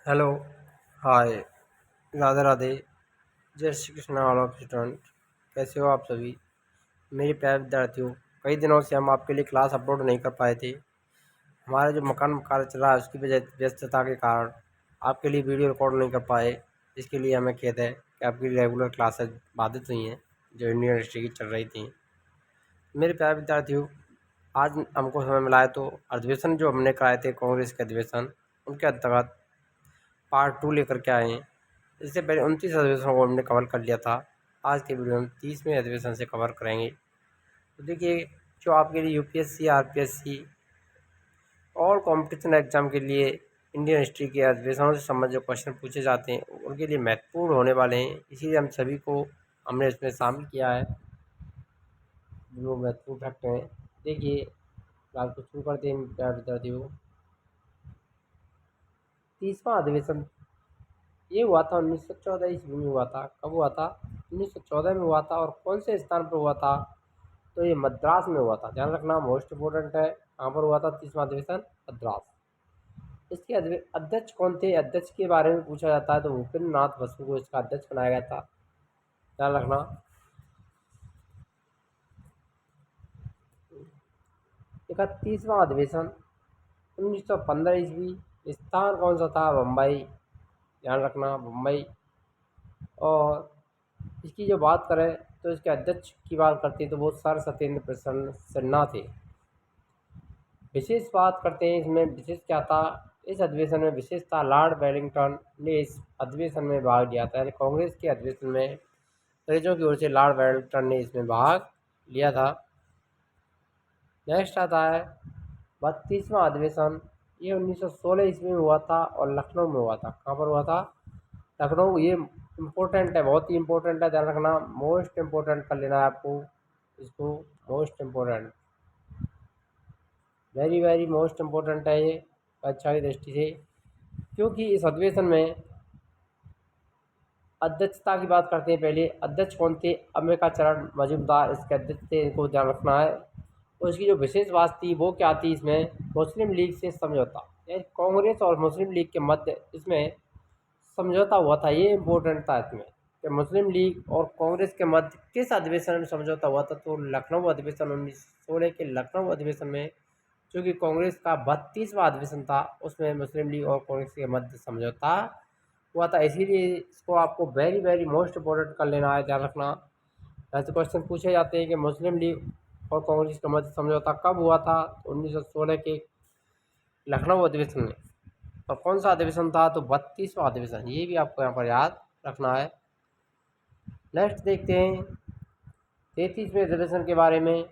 Hello. हाय। राधे राधे। जय Shri Krishna all of student. कैसे हो आप सभी मेरे प्यारे विद्यार्थियों। कई दिनों से हम आपके लिए क्लास अपलोड नहीं कर पाए थे। हमारा जो मकान कार्य चल रहा है उसकी वजह व्यस्तता के कारण आपके लिए वीडियो रिकॉर्ड नहीं कर पाए। इसके लिए हमें खेद है कि आपकी रेगुलर क्लासेस बाधित हुई हैं जो इंडियन हिस्ट्री की चल रही थी। मेरे प्यारे विद्यार्थियों, आज हमको समय मिला है तो अधिवेशन जो हमने कराए थे कांग्रेस के अधिवेशन उनके अंतर्गत पार्ट 2 लेकर के आए हैं। इससे पहले 29 अधिवेशनों को हमने कवर कर लिया था। आज के वीडियो में 30वें अधिवेशन से कवर करेंगे। तो देखिए, जो आपके लिए यूपीएससी आरपीएससी और कंपटीशन एग्जाम के लिए इंडियन हिस्ट्री के अधिवेशनों से संबंधित जो क्वेश्चन पूछे जाते हैं उनके लिए महत्वपूर्ण होने वाले हैं, इसीलिए हम सभी को हमने इसमें शामिल किया है जो महत्वपूर्ण फैक्ट हैं। देखिए, बात को शुरू करते हैं प्यारे विद्यार्थियों। 30वां अधिवेशन ये हुआ था 1914 ईस्वी में हुआ था। कब हुआ था? 1914 में हुआ था। और कौन से स्थान पर हुआ था? तो ये मद्रास में हुआ था। ध्यान रखना, मोस्ट इम्पोर्टेंट है। कहाँ पर हुआ था 30वां अधिवेशन? मद्रास। इसके अध्यक्ष कौन थे? अध्यक्ष के बारे में पूछा जाता है तो भूपेंद्र नाथ बसु को इसका अध्यक्ष बनाया गया था। ध्यान रखना। 31वां अधिवेशन 1915 ईस्वी। स्थान कौन सा था? बम्बई। ध्यान रखना, मुंबई। और इसकी जो बात करें तो इसके अध्यक्ष की बात करते हैं तो वो सर सत्येंद्र प्रसन्न सिन्हा थे। विशेष बात करते हैं इसमें, विशेष क्या था इस अधिवेशन में? विशेष था लॉर्ड वेलिंगटन ने इस अधिवेशन में भाग लिया था, यानी कांग्रेस के अधिवेशन में अंग्रेजों की ओर से लॉर्ड वेलिंगटन ने इसमें भाग लिया था। नेक्स्ट आता है 32वां अधिवेशन। ये 1916 ईस्वी में हुआ था और लखनऊ में हुआ था। कहाँ पर हुआ था? लखनऊ। ये इम्पोर्टेंट है, बहुत ही इम्पोर्टेंट है। ध्यान रखना, मोस्ट इम्पोर्टेंट कर लेना है आपको इसको। Most important, very very most important है ये परीक्षा की दृष्टि से, क्योंकि इस अधिवेशन में अध्यक्षता की बात करते हैं। पहले अध्यक्ष कौन थे? अंबिका चरण मजूमदार इसके अध्यक्ष थे, इनको ध्यान रखना है। और इसकी जो विशेष बात थी वो क्या थी इसमें? मुस्लिम लीग से समझौता, यानी कांग्रेस और मुस्लिम लीग के मध्य इसमें समझौता हुआ था। ये इम्पोर्टेंट था इसमें कि मुस्लिम लीग और कांग्रेस के मध्य किस अधिवेशन में समझौता हुआ था? तो लखनऊ अधिवेशन 1916 के लखनऊ अधिवेशन में, जो कि कांग्रेस का 32वां अधिवेशन था, उसमें मुस्लिम लीग और कांग्रेस के मध्य समझौता हुआ था। इसीलिए इसको आपको वेरी वेरी मोस्ट इम्पोर्टेंट कर लेना है। ध्यान रखना, ऐसे क्वेश्चन पूछे जाते हैं कि मुस्लिम लीग और कांग्रेस के मध्य समझौता कब हुआ था? 1916 के लखनऊ अधिवेशन में। तो कौन सा अधिवेशन था? तो 32वां अधिवेशन। ये भी आपको यहाँ पर याद रखना है। नेक्स्ट देखते हैं 33वें अधिवेशन के बारे में।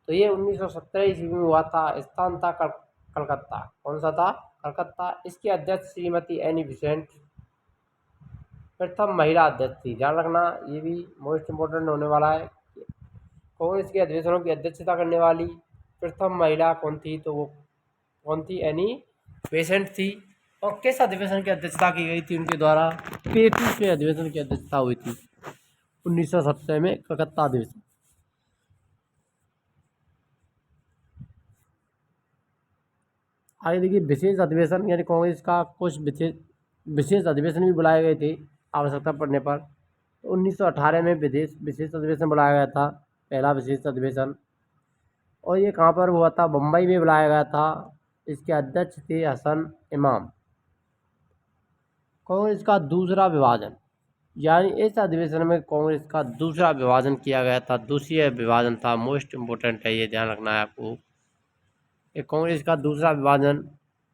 तो ये 1917 ईस्वी में हुआ था। स्थान था कलकत्ता। कौन सा था? कलकत्ता। इसकी अध्यक्ष श्रीमती एनी बिसेंट प्रथम महिला अध्यक्ष थी। ध्यान रखना, ये भी मोस्ट इम्पोर्टेंट होने वाला है। कांग्रेस के अधिवेशनों की अध्यक्षता करने वाली प्रथम महिला कौन थी? तो वो कौन थी? एनी बेसेंट थी। और किस अधिवेशन की अध्यक्षता की गई थी उनके द्वारा? 33वें अधिवेशन की अध्यक्षता हुई थी 1917 में, कलकत्ता अधिवेशन। आगे देखिए, विशेष अधिवेशन, यानी कांग्रेस का कुछ विशेष विशेष अधिवेशन भी बुलाए गए थे आवश्यकता पड़ने पर। तो 1918 में विशेष अधिवेशन बुलाया गया था, पहला विशेष अधिवेशन। और ये कहाँ पर हुआ था? मुंबई में बुलाया गया था। इसके अध्यक्ष थे हसन इमाम। कांग्रेस का दूसरा विभाजन, यानी इस अधिवेशन में कांग्रेस का दूसरा विभाजन किया गया था। दूसरा विभाजन था, मोस्ट इम्पोर्टेंट है, ये ध्यान रखना है आपको। ये कांग्रेस का दूसरा विभाजन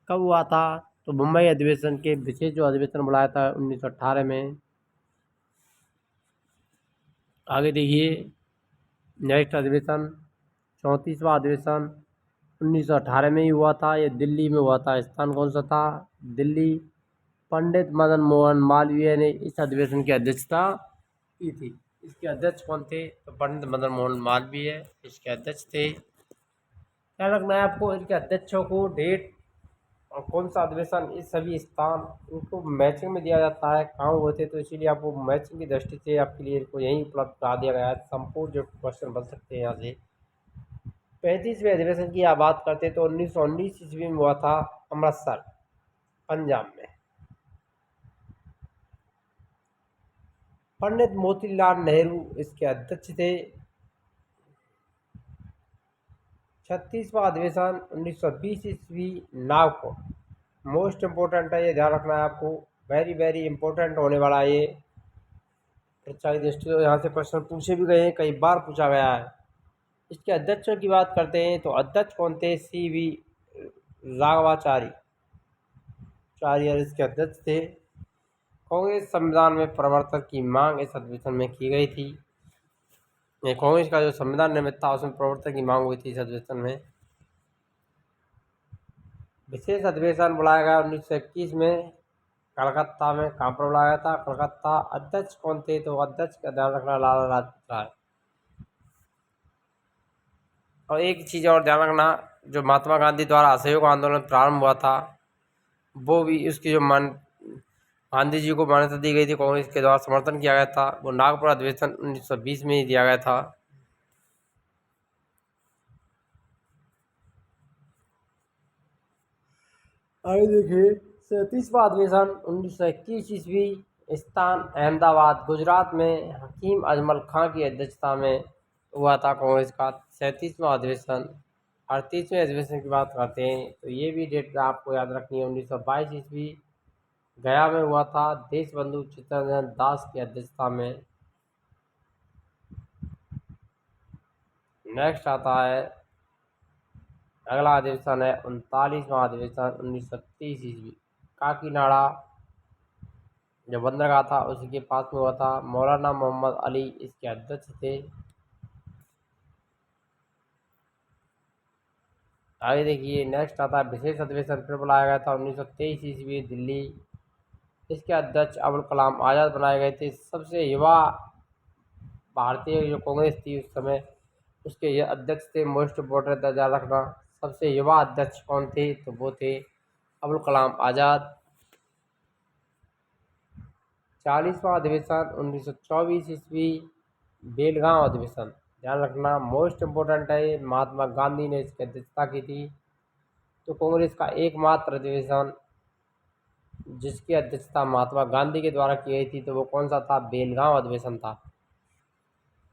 कब हुआ था? तो मुंबई अधिवेशन के विशेष जो अधिवेशन बुलाया था 1918 में। आगे देखिए, नेक्स्ट अधिवेशन 34वां अधिवेशन 1918 में ही हुआ था। ये दिल्ली में हुआ था। स्थान कौन सा था? दिल्ली। पंडित मदन मोहन मालवीय ने इस अधिवेशन की अध्यक्षता की थी। इसके अध्यक्ष कौन थे? तो पंडित मदन मोहन मालवीय इसके अध्यक्ष थे। क्या रखना है आपको? इनके अध्यक्षों को, डेट और कौन सा अधिवेशन, इस सभी स्थान इनको मैचिंग में दिया जाता है कहाँ हुए थे, तो इसीलिए आपको मैचिंग की दृष्टि से आपके लिए इनको यहीं उपलब्ध करा दिया गया है। संपूर्ण जो क्वेश्चन बन सकते हैं यहाँ से। 35वें अधिवेशन की आप बात करते हैं तो 1919 ईस्वी में हुआ था, अमृतसर पंजाब में। पंडित मोतीलाल नेहरू इसके अध्यक्ष थे। 36वां अधिवेशन 1920 ईस्वी नागपुर। मोस्ट इम्पोर्टेंट है, ये ध्यान रखना है आपको, वेरी वेरी इंपॉर्टेंट होने वाला है ये परीक्षा की दृष्टि से। यहाँ से क्वेश्चन पूछे भी गए हैं, कई बार पूछा गया है। इसके अध्यक्षों की बात करते हैं तो अध्यक्ष कौन थे? CV राघवाचारी चार्यर इसके अध्यक्ष थे। कांग्रेस संविधान में परिवर्तन की मांग इस अधिवेशन में की गई थी। ये कांग्रेस का जो संविधान निर्मित था उसमें परिवर्तन की मांग हुई थी इस अधिवेशन में। विशेष अधिवेशन बुलाया गया 1921 में कलकत्ता में। कहाँ पर बुलाया गया था? कलकत्ता। अध्यक्ष कौन थे? तो अध्यक्ष का ध्यान रखना लाला लाजपत राय। और एक चीज़ और ध्यान रखना, जो महात्मा गांधी द्वारा असहयोग आंदोलन प्रारंभ हुआ था वो भी उसकी जो गांधी जी को मान्यता दी गई थी, कांग्रेस के द्वारा समर्थन किया गया था, वो नागपुर अधिवेशन 1920 में ही दिया गया था। आगे देखिए 37वां अधिवेशन 1921 ईस्वी। स्थान अहमदाबाद गुजरात में हकीम अजमल खां की अध्यक्षता में हुआ था कांग्रेस का 37वां अधिवेशन। 38वें अधिवेशन की बात करते हैं तो ये भी डेट आपको याद रखनी है, 1922 ईस्वी गया में हुआ था, देश बंधु चित्तरंजन दास की अध्यक्षता में। नेक्स्ट आता है अगला अधिवेशन है 39वां अधिवेशन 1930 ईस्वी। काकीनाडा जो बंदरगाह था उसी के पास में हुआ था। मौलाना मोहम्मद अली इसके अध्यक्ष थे। आगे देखिए नेक्स्ट आता है विशेष अधिवेशन फिर बुलाया गया था 1923 ईस्वी दिल्ली। इसके अध्यक्ष अबुल कलाम आज़ाद बनाए गए थे। सबसे युवा भारतीय जो कांग्रेस थी उस समय उसके ये अध्यक्ष थे। मोस्ट इम्पोर्टेंट दर्जा रखना, सबसे युवा अध्यक्ष कौन थे? तो वो थे अबुल कलाम आज़ाद। 40वां अधिवेशन 1924 ईस्वी बेलगांव अधिवेशन। ध्यान रखना मोस्ट इम्पोर्टेंट है ये, महात्मा गांधी ने इसकी अध्यक्षता की थी। तो कांग्रेस का एकमात्र अधिवेशन जिसकी अध्यक्षता महात्मा गांधी के द्वारा की गई थी तो वो कौन सा था? बेलगांव अधिवेशन था।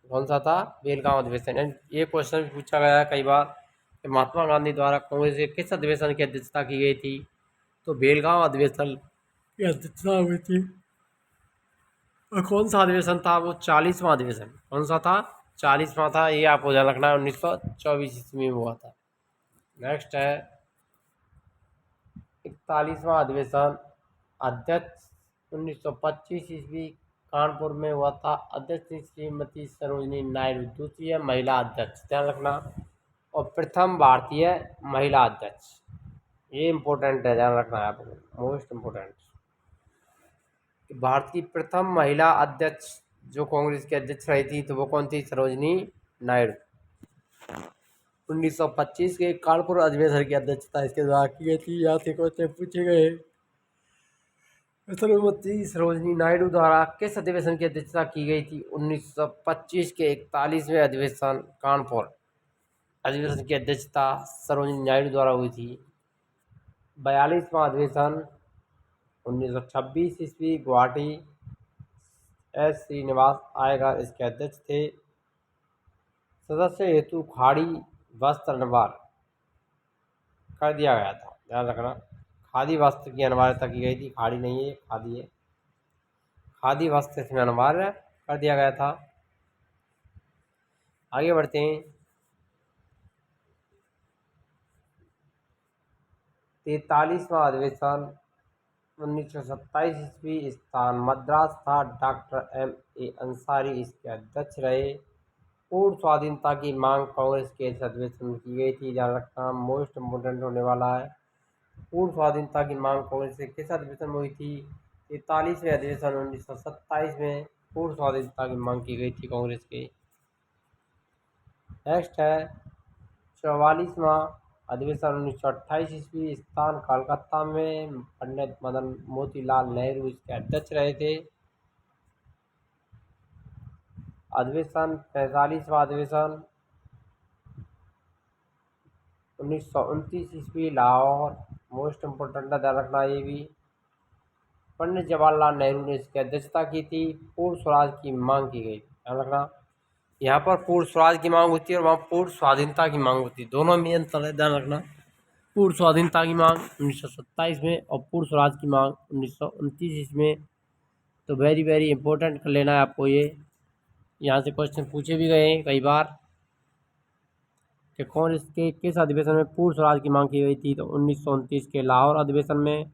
कौन सा था? बेलगांव अधिवेशन। ये क्वेश्चन भी पूछा गया है कई बार कि महात्मा गांधी द्वारा कांग्रेस के किस अधिवेशन की अध्यक्षता की गई थी? तो बेलगांव अधिवेशन की अध्यक्षता हुई थी। और कौन सा अधिवेशन था? वो 40वां अधिवेशन। कौन सा था? 40वां था, ये आपको ध्यान रखना है, 1924 ईस्वी में हुआ था। नेक्स्ट है 41वां अधिवेशन अध्यक्ष 1925 ईस्वी कानपुर में हुआ था। अध्यक्ष थी श्रीमती सरोजिनी नायडू, दूसरी है महिला अध्यक्ष, ध्यान रखना। और प्रथम भारतीय महिला अध्यक्ष, ये इम्पोर्टेंट है, ध्यान रखना है आपको, मोस्ट इम्पोर्टेंट। भारत की प्रथम महिला अध्यक्ष जो कांग्रेस के अध्यक्ष रही थी तो वो कौन थी? सरोजिनी नायडू। 1925 के कानपुर अधिवेशन की अध्यक्षता इसके द्वारा की गई थी। यहाँ से क्वेश्चन पूछे गए। श्रीमती सरोजिनी नायडू द्वारा किस अधिवेशन की अध्यक्षता की गई थी? 1925 के 41वें अधिवेशन कानपुर अधिवेशन की अध्यक्षता सरोजिनी नायडू द्वारा हुई थी। 42वां अधिवेशन 1926 ईस्वी गुवाहाटी। श्रीनिवास आयगर इसके अध्यक्ष थे। सदस्य हेतु खाड़ी वस्त्र अनिवार्य कर दिया गया था, ध्यान रखना। खादी वस्त्र की अनिवार्यता की गई थी, खाड़ी नहीं है, खादी है। खादी वस्त्र इसमें अनिवार्य कर दिया गया था। आगे बढ़ते हैं 43वां अधिवेशन 1927 ईस्वी। स्थान मद्रास था। Doctor M.A. अंसारी इसके अध्यक्ष रहे। पूर्ण स्वाधीनता की मांग कांग्रेस के इस अधिवेशन में की गई थी, ध्यान रखना, मोस्ट इम्पोर्टेंट होने वाला है। पूर्ण स्वाधीनता की मांग कांग्रेस के किस अधिवेशन में हुई थी? 43वें अधिवेशन 1927 में पूर्ण स्वाधीनता की मांग की गई थी कांग्रेस के। नेक्स्ट है 44वां अधिवेशन 1928 ईस्वी। स्थान कोलकाता में। पंडित मदन मोतीलाल नेहरू इसके अध्यक्ष रहे थे। अधिवेशन 45वां अधिवेशन 1929 ईस्वी लाहौर। मोस्ट इम्पोर्टेंट है, ध्यान रखना ये भी। पंडित जवाहरलाल नेहरू ने इसकी अध्यक्षता की थी। पूर्ण स्वराज की मांग की गई, ध्यान रखना। यहाँ पर पूर्ण स्वराज की मांग होती है और वहाँ पूर्ण स्वाधीनता की मांग होती है, दोनों में अंतर है, ध्यान रखना। पूर्ण स्वाधीनता की मांग 1927 में और पूर्ण स्वराज की मांग 1929 में। तो वेरी वेरी इंपॉर्टेंट कर लेना है आपको ये, यहाँ से क्वेश्चन पूछे भी गए हैं कई बार कि कौन इसके किस अधिवेशन में पूर्ण स्वराज की मांग की गई थी। तो 1929 के लाहौर अधिवेशन में।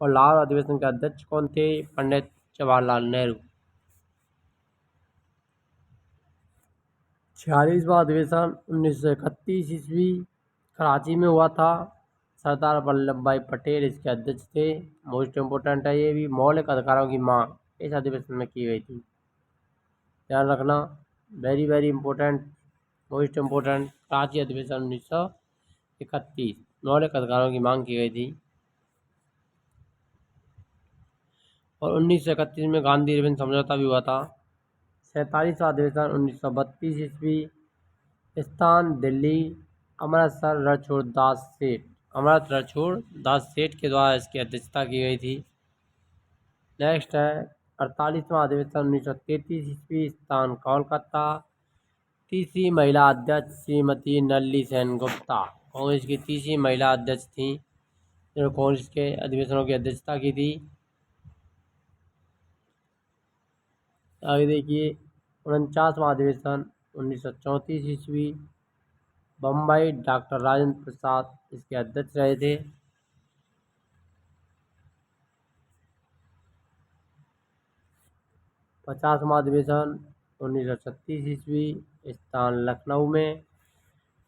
और लाहौर अधिवेशन के अध्यक्ष कौन थे? पंडित जवाहरलाल नेहरू। 46वां अधिवेशन 1931 ईस्वी कराची में हुआ था। सरदार वल्लभ भाई पटेल इसके अध्यक्ष थे। मोस्ट इम्पोर्टेंट है ये भी। मौलिक अधिकारों की मांग इस अधिवेशन में की गई थी, ध्यान रखना। Very very important, most important. Karachi अधिवेशन 1931, मौलिक अधिकारों की मांग की गई थी। और 1931 में गांधी रिबन समझौता भी हुआ था। 47वां अधिवेशन 1932 ईस्वी। स्थान दिल्ली। अमृतसर रणछोड़ दास सेठ, अमृत रणछोड़ दास सेठ के द्वारा इसकी अध्यक्षता की गई थी। नेक्स्ट है 48वां अधिवेशन 1933 ईस्वी। स्थान कोलकाता। तीसरी महिला अध्यक्ष श्रीमती नलिनी सेनगुप्ता, कांग्रेस की तीसरी महिला अध्यक्ष थी जिन्होंने कांग्रेस के अधिवेशनों की अध्यक्षता की थी। आगे देखिए 49वां अधिवेशन 1934 ईस्वी। बम्बई डॉक्टर राजेंद्र प्रसाद इसके अध्यक्ष रहे थे। 50वां अधिवेशन 1936 ईस्वी। स्थान लखनऊ में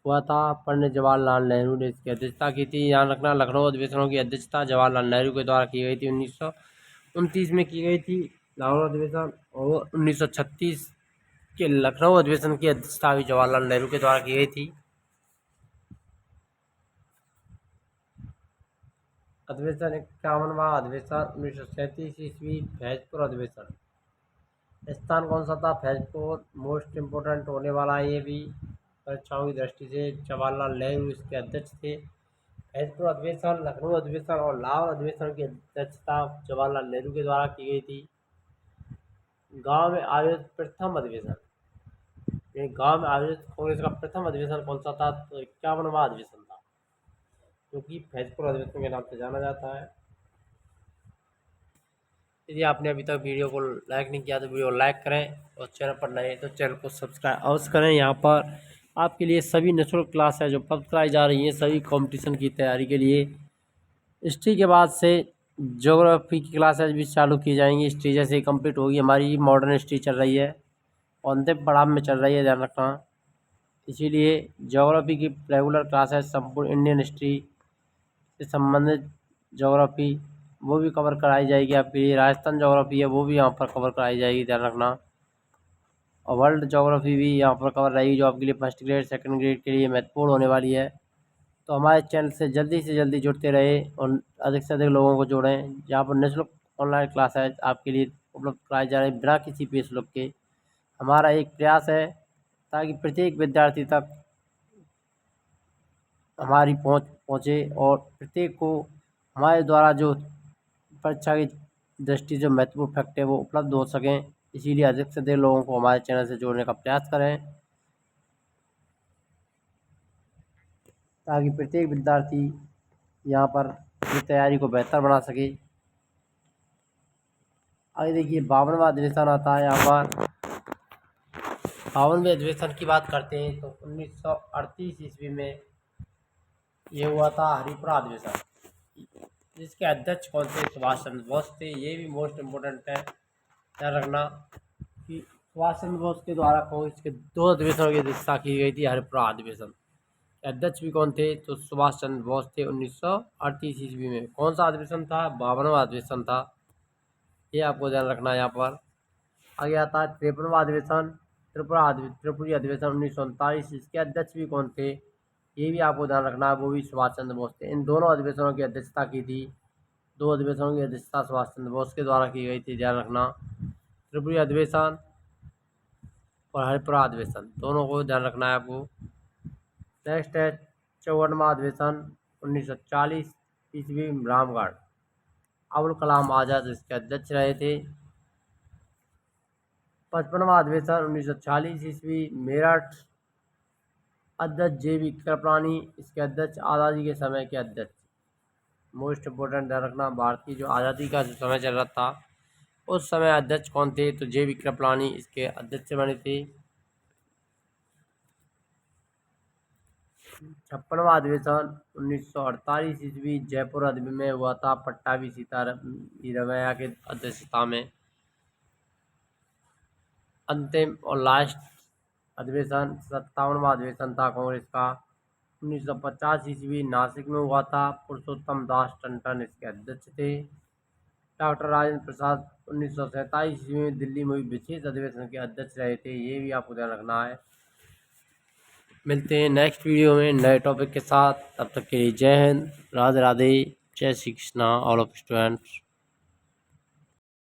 हुआ था। पंडित जवाहरलाल नेहरू ने इसकी अध्यक्षता की थी। ध्यान रखना, लखनऊ अधिवेशनों की अध्यक्षता जवाहरलाल नेहरू के द्वारा की गई थी। 1929 में की गई थी लाहौर अधिवेशन। और 1936 के लखनऊ अधिवेशन की अध्यक्षता भी जवाहरलाल नेहरू के द्वारा की गई थी। अधिवेशन 51वां अधिवेशन 1937 ईस्वी। फैजपुर अधिवेशन। स्थान कौन सा था? फैजपुर। मोस्ट इम्पोर्टेंट होने वाला है ये भी परीक्षाओं की दृष्टि से। जवाहरलाल नेहरू इसके अध्यक्ष थे। फैजपुर अधिवेशन, लखनऊ अधिवेशन और लाहौर अधिवेशन की अध्यक्षता जवाहरलाल नेहरू के द्वारा की गई थी। गांव में आयोजित प्रथम अधिवेशन, ये गांव में आयोजित कांग्रेस का प्रथम अधिवेशन कौन सा था? तो 51वां अधिवेशन था, जो कि फैजपुर अधिवेशन के नाम से जाना जाता है। यदि आपने अभी तक वीडियो को लाइक नहीं किया तो वीडियो लाइक करें और चैनल पर नए हैं तो चैनल को सब्सक्राइब अवश्य करें। यहाँ पर आपके लिए सभी निःशुल्क क्लास है जो कराई जा रही हैं सभी कंपटीशन की तैयारी के लिए। हिस्ट्री के बाद से ज्योग्राफी की क्लासेज भी चालू की जाएंगी। हिस्ट्री जैसे ही कंप्लीट होगी, हमारी मॉडर्न हिस्ट्री चल रही है और अंतिम पड़ाव में चल रही है, ध्यान रखना। इसीलिए ज्योग्राफी की रेगुलर क्लासेज संपूर्ण इंडियन हिस्ट्री से संबंधित ज्योग्राफी वो भी कवर कराई जाएगी आपके लिए। राजस्थान ज्योग्राफी है वो भी यहाँ पर कवर कराई जाएगी, ध्यान रखना। और वर्ल्ड ज्योग्राफी भी यहाँ पर कवर रहेगी जो आपके लिए फर्स्ट ग्रेड सेकंड ग्रेड के लिए महत्वपूर्ण होने वाली है। तो हमारे चैनल से जल्दी जुड़ते रहे और अधिक से अधिक लोगों को जोड़ें। जहाँ पर निःशुल्क ऑनलाइन क्लास है आपके लिए उपलब्ध कराई जा रही है बिना किसी फीस शुल्क के। हमारा एक प्रयास है ताकि प्रत्येक विद्यार्थी तक हमारी पहुँच पहुँचे और प्रत्येक को हमारे द्वारा जो परीक्षा की दृष्टि से महत्वपूर्ण फैक्ट है वो उपलब्ध हो सकें। इसीलिए अधिक से अधिक लोगों को हमारे चैनल से जोड़ने का प्रयास करें ताकि प्रत्येक विद्यार्थी यहाँ पर अपनी तैयारी को बेहतर बना सके। आगे देखिए 52वां अधिवेशन आता है यहाँ पर। 52वें अधिवेशन की बात करते हैं तो 1938 ईस्वी में ये हुआ था हरिपुरा अधिवेशन, जिसके अध्यक्ष कौन थे? सुभाष चंद्र बोस थे। ये भी मोस्ट इम्पोर्टेंट है, ध्यान रखना कि सुभाष चंद्र बोस के द्वारा कांग्रेस के 2 अधिवेशनों की अध्यक्षता की गई थी। हरिपुरा अधिवेशन अध्यक्ष भी कौन थे? तो सुभाष चंद्र बोस थे। 1938 ईस्वी में कौन सा अधिवेशन था? 52वां अधिवेशन था, ये आपको ध्यान रखना है यहाँ पर। आगे आता है 53वां अधिवेशन त्रिपुरी अधिवेशन 1939। इसके अध्यक्ष भी कौन थे? ये भी आपको ध्यान रखना है, वो भी सुभाष चंद्र बोस थे। इन दोनों अधिवेशनों की अध्यक्षता की थी, 2 अधिवेशनों की अध्यक्षता सुभाष चंद्र बोस के द्वारा की गई थी, ध्यान रखना। त्रिपुरी अधिवेशन और हरिपुरा अधिवेशन दोनों को ध्यान रखना है आपको। नेक्स्ट है 54वां अधिवेशन 1940 ईस्वी रामगढ़। अबुल कलाम आज़ाद इसके अध्यक्ष रहे थे। 55वां अधिवेशन 1940 ईस्वी, मेरठ, अध्यक्ष JB कृपलानी इसके अध्यक्ष, आज़ादी के समय के अध्यक्ष। मोस्ट इम्पोर्टेंट ध्यान रखना, भारत की जो आज़ादी का जो समय चल रहा था उस समय अध्यक्ष कौन थे, तो JB कृपलानी इसके अध्यक्ष बने थे। 56वां अधिवेशन 1948 ईस्वी, जयपुर में हुआ था, पट्टाभी सीतारमैया के अध्यक्षता में। अंतिम और लास्ट अधिवेशन 57वां अधिवेशन था कांग्रेस का, 1950 ईस्वी, नासिक में हुआ था, पुरुषोत्तम दास टंडन इसके अध्यक्ष थे। डॉक्टर राजेंद्र प्रसाद 1947 ईस्वी में दिल्ली में हुई विशेष अधिवेशन के अध्यक्ष रहे थे। ये भी आपको ध्यान रखना है। मिलते हैं नेक्स्ट वीडियो में नए टॉपिक के साथ, तब तक के लिए जय हिंद, राधे राधे, जय Shri Krishna all of students.